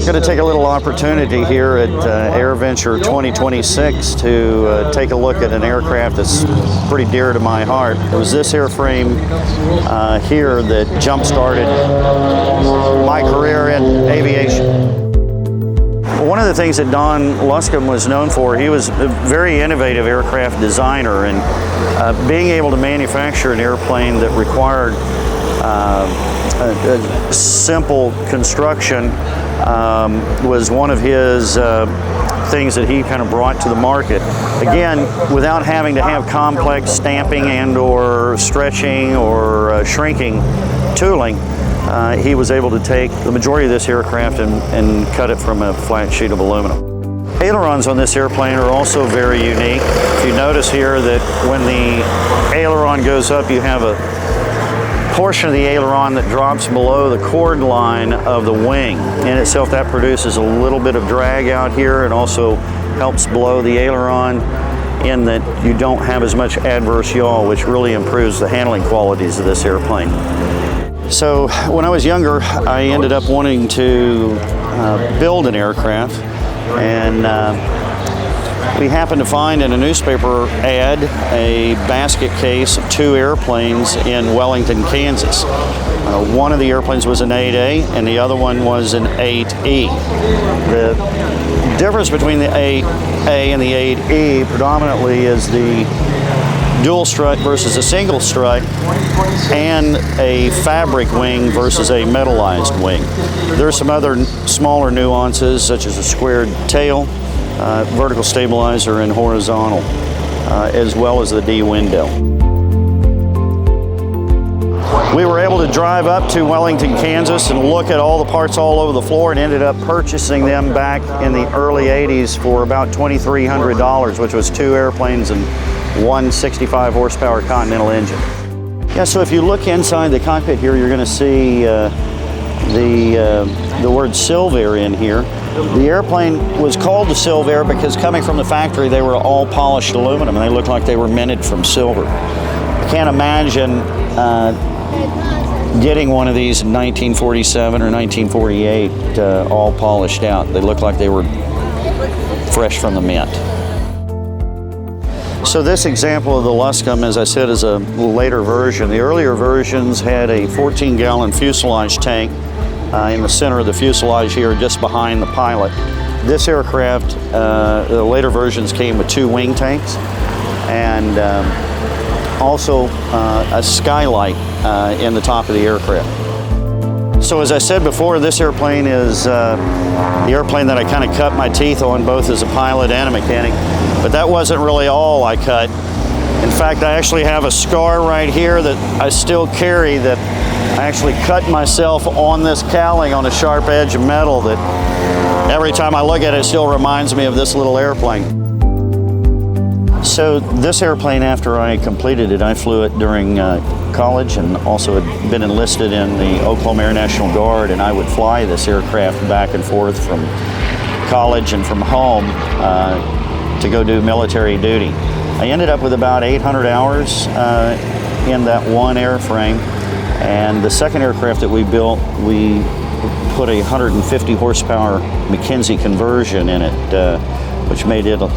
I'm going to take a little opportunity here at AirVenture 2026 to take a look at an aircraft that's pretty dear to my heart. It was this airframe here that jump-started my career in aviation. One of the things that Don Luscombe was known for, he was a very innovative aircraft designer, and being able to manufacture an airplane that required a simple construction was one of his things that he kind of brought to the market. Again, without having to have complex stamping and or stretching or shrinking tooling, he was able to take the majority of this aircraft and cut it from a flat sheet of aluminum. Ailerons on this airplane are also very unique. If you notice here that when the aileron goes up, you have a portion of the aileron that drops below the chord line of the wing. In itself, that produces a little bit of drag out here and also helps blow the aileron in that you don't have as much adverse yaw, which really improves the handling qualities of this airplane. So when I was younger, I ended up wanting to build an aircraft, and we happened to find in a newspaper ad a basket case of 2 airplanes in Wellington, Kansas. One of the airplanes was an 8A and the other one was an 8E. The difference between the 8A and the 8E predominantly is the dual strut versus a single strut, and a fabric wing versus a metallized wing. There are some other smaller nuances, such as a squared tail, vertical stabilizer, and horizontal, as well as the D window. We were able to drive up to Wellington, Kansas and look at all the parts all over the floor, and ended up purchasing them back in the early 80s for about $2,300, which was 2 airplanes and 1 65 horsepower Continental engine. Yeah, so if you look inside the cockpit here, you're going to see the word Silvaire in here. The airplane was called the Silvaire because coming from the factory, they were all polished aluminum and they looked like they were minted from silver. I can't imagine getting one of these in 1947 or 1948 all polished out. They looked like they were fresh from the mint. So this example of the Luscombe, as I said, is a later version. The earlier versions had a 14-gallon fuselage tank in the center of the fuselage here, just behind the pilot. This aircraft, the later versions came with 2 wing tanks and also a skylight in the top of the aircraft. So as I said before, this airplane is the airplane that I kind of cut my teeth on, both as a pilot and a mechanic. But that wasn't really all I cut. In fact, I actually have a scar right here that I still carry, that I actually cut myself on this cowling on a sharp edge of metal, that every time I look at it, it still reminds me of this little airplane. So this airplane, after I completed it, I flew it during college and also had been enlisted in the Oklahoma Air National Guard, and I would fly this aircraft back and forth from college and from home to go do military duty. I ended up with about 800 hours in that one airframe, and the second aircraft that we built, we put a 150 horsepower McKenzie conversion in it, which made it a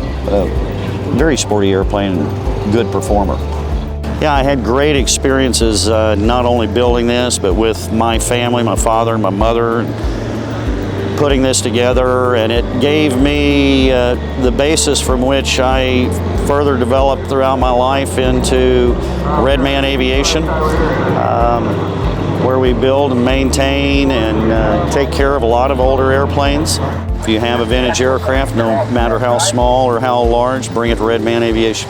very sporty airplane and good performer. Yeah, I had great experiences not only building this, but with my family, my father and my mother, putting this together, and it gave me the basis from which I further developed throughout my life into Red Man Aviation, where we build and maintain and take care of a lot of older airplanes. If you have a vintage aircraft, no matter how small or how large, bring it to Red Man Aviation.